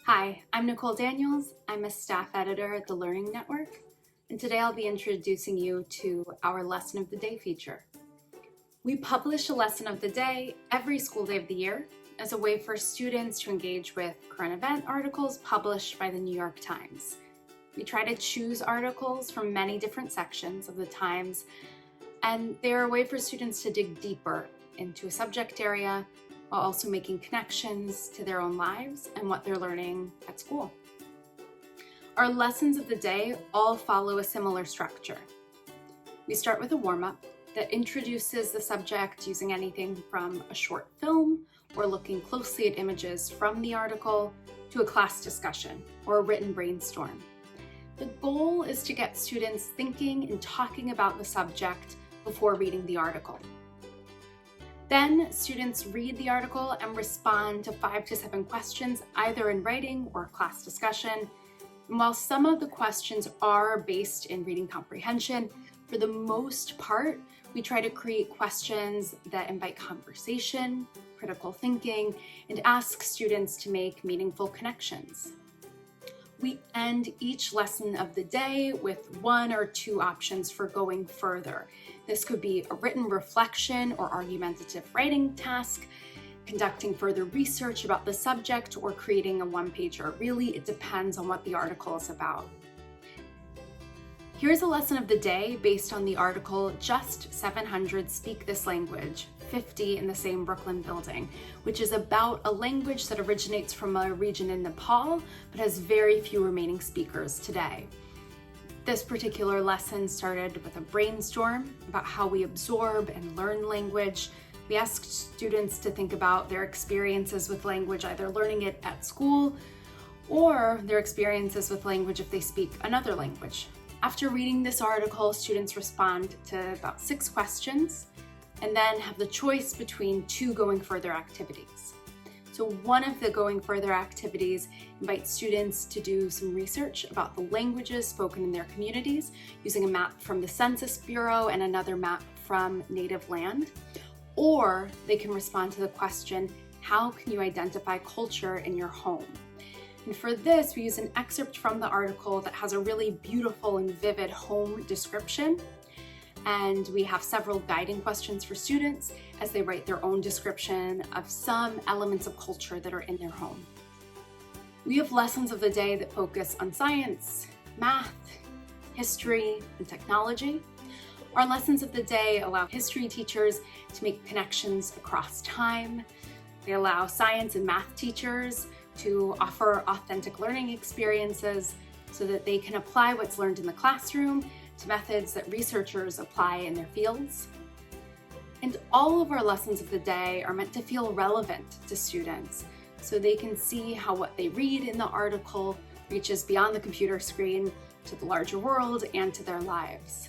Hi, I'm Nicole Daniels. I'm a staff editor at the Learning Network, and today I'll be introducing you to our Lesson of the Day feature. We publish a Lesson of the Day every school day of the year as a way for students to engage with current event articles published by the New York Times. We try to choose articles from many different sections of the Times, and they're a way for students to dig deeper into a subject area while also making connections to their own lives and what they're learning at school. Our lessons of the day all follow a similar structure. We start with a warm-up that introduces the subject using anything from a short film or looking closely at images from the article to a class discussion or a written brainstorm. The goal is to get students thinking and talking about the subject before reading the article. Then students read the article and respond to 5 to 7 questions, either in writing or class discussion. And while some of the questions are based in reading comprehension, for the most part, we try to create questions that invite conversation, critical thinking, and ask students to make meaningful connections. We end each lesson of the day with 1 or 2 options for going further. This could be a written reflection or argumentative writing task, conducting further research about the subject, or creating a one-pager. Really, it depends on what the article is about. Here's a lesson of the day based on the article Just 700 Speak This Language, 50 in the Same Brooklyn Building, which is about a language that originates from a region in Nepal but has very few remaining speakers today. This particular lesson started with a brainstorm about how we absorb and learn language. We asked students to think about their experiences with language, either learning it at school or their experiences with language if they speak another language. After reading this article, students respond to about 6 questions and then have the choice between 2 going further activities. So one of the going further activities invites students to do some research about the languages spoken in their communities using a map from the Census Bureau and another map from Native Land. Or they can respond to the question, how can you identify culture in your home? And for this, we use an excerpt from the article that has a really beautiful and vivid home description. And we have several guiding questions for students as they write their own description of some elements of culture that are in their home. We have lessons of the day that focus on science, math, history, and technology. Our lessons of the day allow history teachers to make connections across time. They allow science and math teachers to offer authentic learning experiences so that they can apply what's learned in the classroom to methods that researchers apply in their fields. And all of our lessons of the day are meant to feel relevant to students so they can see how what they read in the article reaches beyond the computer screen to the larger world and to their lives.